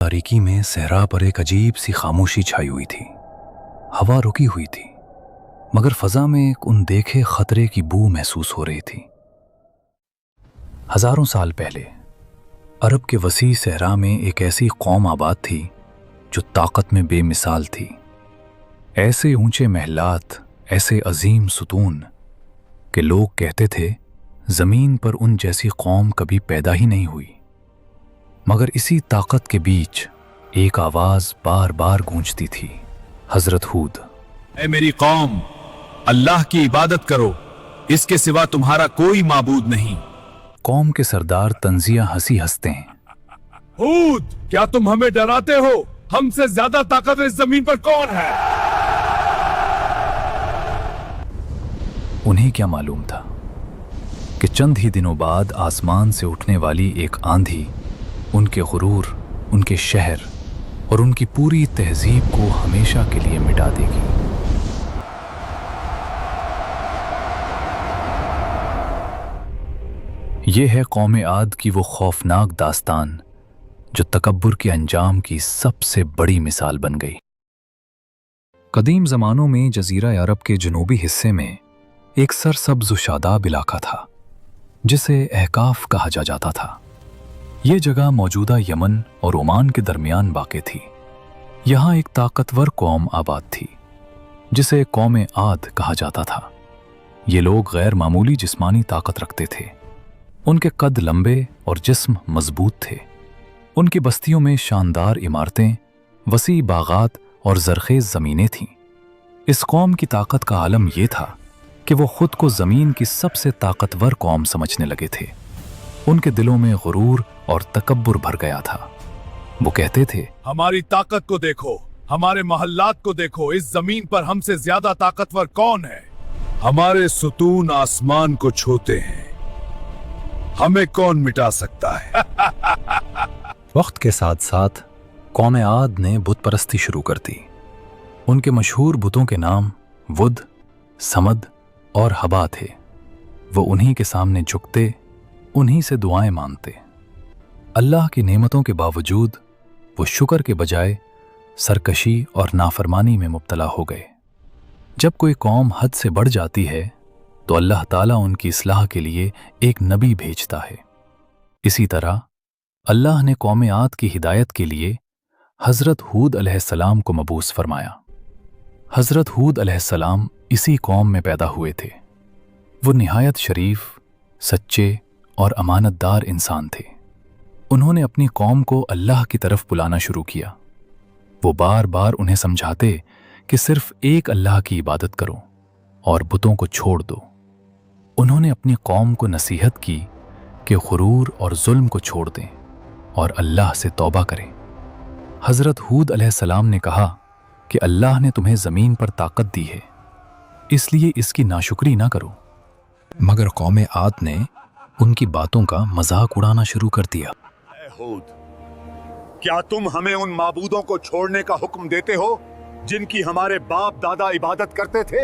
तारीकी में सहरा पर एक अजीब सी खामोशी छाई हुई थी। हवा रुकी हुई थी, मगर फजा में एक अनदेखे खतरे की बू महसूस हो रही थी। हजारों साल पहले अरब के वसी सहरा में एक ऐसी कौम आबाद थी जो ताकत में बेमिसाल थी। ऐसे ऊंचे महलात, ऐसे अजीम सुतून कि लोग कहते थे जमीन पर उन जैसी कौम कभी पैदा ही नहीं हुई। मगर इसी ताकत के बीच एक आवाज बार बार गूंजती थी, हजरत हूद। ऐ मेरी कौम, अल्लाह की इबादत करो, इसके सिवा तुम्हारा कोई माबूद नहीं। कौम के सरदार तंजिया हंसी हंसते हैं। हूद, क्या तुम हमें डराते हो? हमसे ज्यादा ताकत इस जमीन पर कौन है? उन्हें क्या मालूम था कि चंद ही दिनों बाद आसमान से उठने वाली एक आंधी उनके गुरूर, उनके शहर और उनकी पूरी तहजीब को हमेशा के लिए मिटा देगी। ये है कौम आद की वो खौफनाक दास्तान जो तकब्बुर के अंजाम की सबसे बड़ी मिसाल बन गई। कदीम ज़मानों में जज़ीरा अरब के जनूबी हिस्से में एक सरसब्ज़ शादाब इलाका था जिसे अहकाफ कहा जाता था। ये जगह मौजूदा यमन और ओमान के दरमियान वाक़ थी। यहाँ एक ताकतवर कौम आबाद थी जिसे कौम आद कहा जाता था। ये लोग गैर मामूली जिस्मानी ताकत रखते थे। उनके कद लंबे और जिस्म मजबूत थे। उनकी बस्तियों में शानदार इमारतें, वसी बागात और ज़रखेज़ ज़मीनें थीं। इस कौम की ताकत का आलम यह था कि वो खुद को ज़मीन की सबसे ताकतवर कौम समझने लगे थे। उनके दिलों में गुरूर और तकब्बुर भर गया था। वो कहते थे, हमारी ताकत को देखो, हमारे महल्लात को देखो, इस जमीन पर हमसे ज्यादा ताकतवर कौन है? हमारे सुतून आसमान को छूते हैं, हमें कौन मिटा सकता है? वक्त के साथ साथ कौम आद ने बुत परस्ती शुरू कर दी। उनके मशहूर बुतों के नाम वुद, समद और हबा थे। वो उन्हीं के सामने झुकते, उन्हीं से दुआएं मांगते। अल्लाह की नेमतों के बावजूद वो शुक्र के बजाय सरकशी और नाफरमानी में मुब्तला हो गए। जब कोई कौम हद से बढ़ जाती है तो अल्लाह ताला उनकी इस्लाह के लिए एक नबी भेजता है। इसी तरह अल्लाह ने कौम आद की हिदायत के लिए हज़रत हूद अलैहिस्सलाम को मबूस फरमाया। हज़रत हूद अलैहिस्सलाम इसी कौम में पैदा हुए थे। वो निहायत शरीफ, सच्चे और अमानतदार इंसान थे। उन्होंने अपनी कौम को अल्लाह की तरफ बुलाना शुरू किया। वो बार बार उन्हें समझाते कि सिर्फ एक अल्लाह की इबादत करो और बुतों को छोड़ दो। उन्होंने अपनी कौम को नसीहत की कि गुरूर और जुल्म को छोड़ दें और अल्लाह से तौबा करें। हज़रत हूद अलैहिस्सलाम ने कहा कि अल्लाह ने तुम्हें ज़मीन पर ताकत दी है, इसलिए इसकी नाशुक्री ना करो। मगर कौम आद ने उनकी बातों का मजाक उड़ाना शुरू कर दिया। हूद, क्या तुम हमें उन माबूदों को छोड़ने का हुक्म देते हो जिनकी हमारे बाप दादा इबादत करते थे?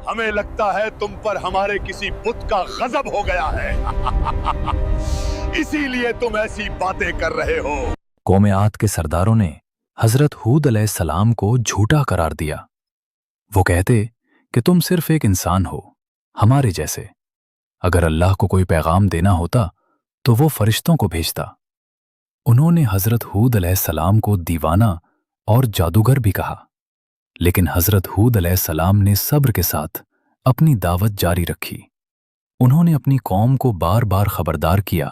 हमें लगता है तुम पर हमारे किसी बुत का गजब हो गया है। इसीलिए तुम ऐसी बातें कर रहे हो। कौम आद के सरदारों ने हजरत हूद अलैहिस्सलाम को झूठा करार दिया। वो कहते कि तुम सिर्फ एक इंसान हो, हमारे जैसे। अगर अल्लाह को कोई पैगाम देना होता तो वो फरिश्तों को भेजता। उन्होंने हजरत हूद अलैहिस्सलाम को दीवाना और जादूगर भी कहा, लेकिन हजरत हूद अलैहिस्सलाम ने सब्र के साथ अपनी दावत जारी रखी। उन्होंने अपनी कौम को बार बार खबरदार किया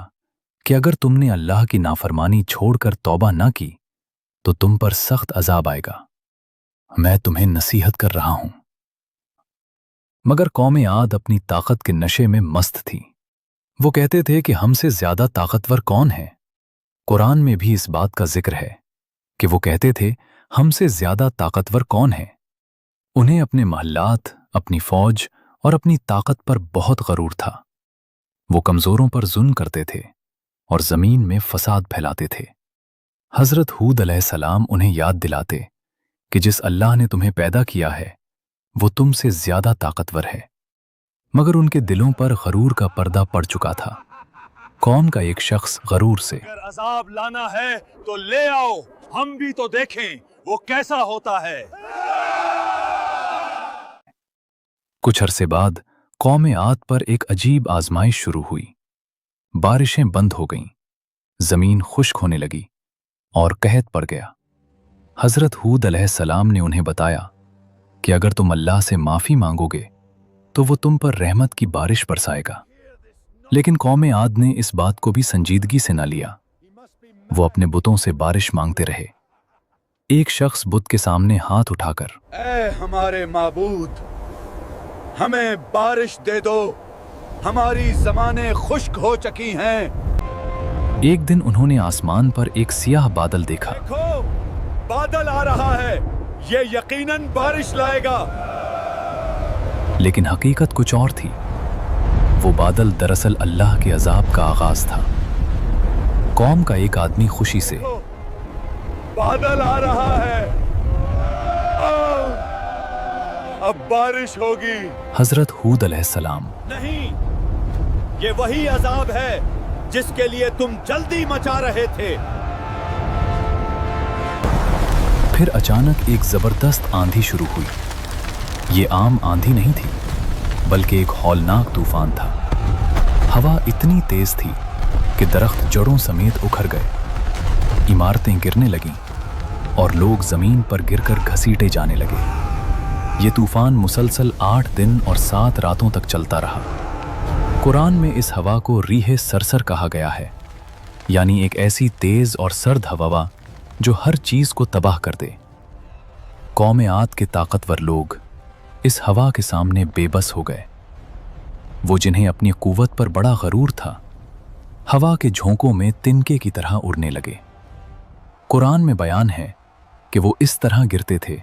कि अगर तुमने अल्लाह की नाफरमानी छोड़कर तौबा ना की तो तुम पर सख्त अजाब आएगा। मैं तुम्हें नसीहत कर रहा हूं। मगर कौम आद अपनी ताकत के नशे में मस्त थी। वो कहते थे कि हमसे ज्यादा ताकतवर कौन है। कुरान में भी इस बात का जिक्र है कि वो कहते थे हमसे ज्यादा ताकतवर कौन है। उन्हें अपने महल्लात, अपनी फौज और अपनी ताकत पर बहुत गरूर था। वो कमजोरों पर जुल्म करते थे और जमीन में फसाद फैलाते थे। हजरत हूद अलैहिस्सलाम उन्हें याद दिलाते कि जिस अल्लाह ने तुम्हें पैदा किया है वो तुमसे ज्यादा ताकतवर है। मगर उनके दिलों पर गरूर का पर्दा पड़ चुका था। कौम का एक शख्स गरूर से अगर अजाब लाना है तो ले आओ, हम भी तो देखें वो कैसा होता है। कुछ अरसे बाद कौम आद पर एक अजीब आजमाइश शुरू हुई। बारिशें बंद हो गईं, जमीन खुश्क होने लगी और कहत पड़ गया। हजरत हूद अलैहिस्सलाम ने उन्हें बताया कि अगर तुम अल्लाह से माफी मांगोगे तो वो तुम पर रहमत की बारिश बरसाएगा। लेकिन कौम आद ने इस बात को भी संजीदगी से न लिया। वो अपने बुतों से बारिश मांगते रहे। एक शख्स बुत के सामने हाथ उठाकर, ऐ हमारे माबूद, हमें बारिश दे दो, हमारी ज़माने खुश्क हो चुकी हैं। एक दिन उन्होंने आसमान पर एक सियाह बादल देखा। देखो, बादल आ रहा है, ये यकीनन बारिश लाएगा। लेकिन हकीकत कुछ और थी। वो बादल दरअसल अल्लाह के अजाब का आगाज था। कौम का एक आदमी खुशी से, बादल आ रहा है, आओ, अब बारिश होगी। हजरत हूद अलैहिस्सलाम, नहीं, ये वही अजाब है जिसके लिए तुम जल्दी मचा रहे थे। फिर अचानक एक जबरदस्त आंधी शुरू हुई। ये आम आंधी नहीं थी, बल्कि एक हौलनाक तूफान था। हवा इतनी तेज थी कि दरख्त जड़ों समेत उखड़ गए, इमारतें गिरने लगीं और लोग जमीन पर गिरकर घसीटे जाने लगे। ये तूफान मुसलसल 8 दिन और 7 रातों तक चलता रहा। कुरान में इस हवा को रीह सरसर कहा गया है, यानी एक ऐसी तेज और सर्द हवा जो हर चीज को तबाह कर दे। कौम आद के ताकतवर लोग इस हवा के सामने बेबस हो गए। वो जिन्हें अपनी कुव्वत पर बड़ा गरूर था, हवा के झोंकों में तिनके की तरह उड़ने लगे। कुरान में बयान है कि वो इस तरह गिरते थे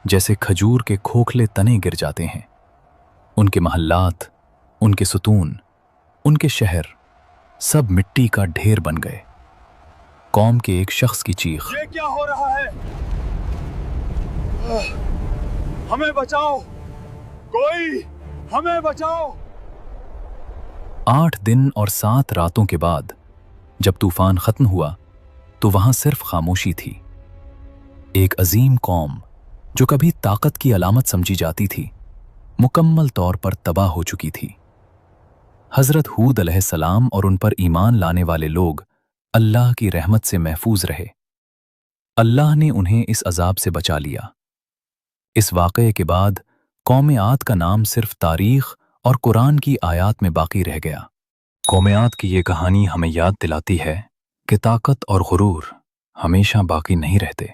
जैसे खजूर के खोखले तने गिर जाते हैं। उनके महल्लात, उनके सुतून, उनके शहर सब मिट्टी का ढेर बन गए। कौम के एक शख्स की चीख, ये क्या हो रहा है? हमें बचाओ, कोई हमें बचाओ। 8 दिन और 7 रातों के बाद जब तूफान खत्म हुआ तो वहां सिर्फ खामोशी थी। एक अजीम कौम जो कभी ताकत की अलामत समझी जाती थी, मुकम्मल तौर पर तबाह हो चुकी थी। हजरत हूद अलैहिस्सलाम और उन पर ईमान लाने वाले लोग अल्लाह की रहमत से महफूज रहे। अल्लाह ने उन्हें इस अजाब से बचा लिया। इस वाक़ये के बाद कौम आद का नाम सिर्फ तारीख और कुरान की आयात में बाकी रह गया। कौम आद की ये कहानी हमें याद दिलाती है कि ताकत और गुरूर हमेशा बाकी नहीं रहते।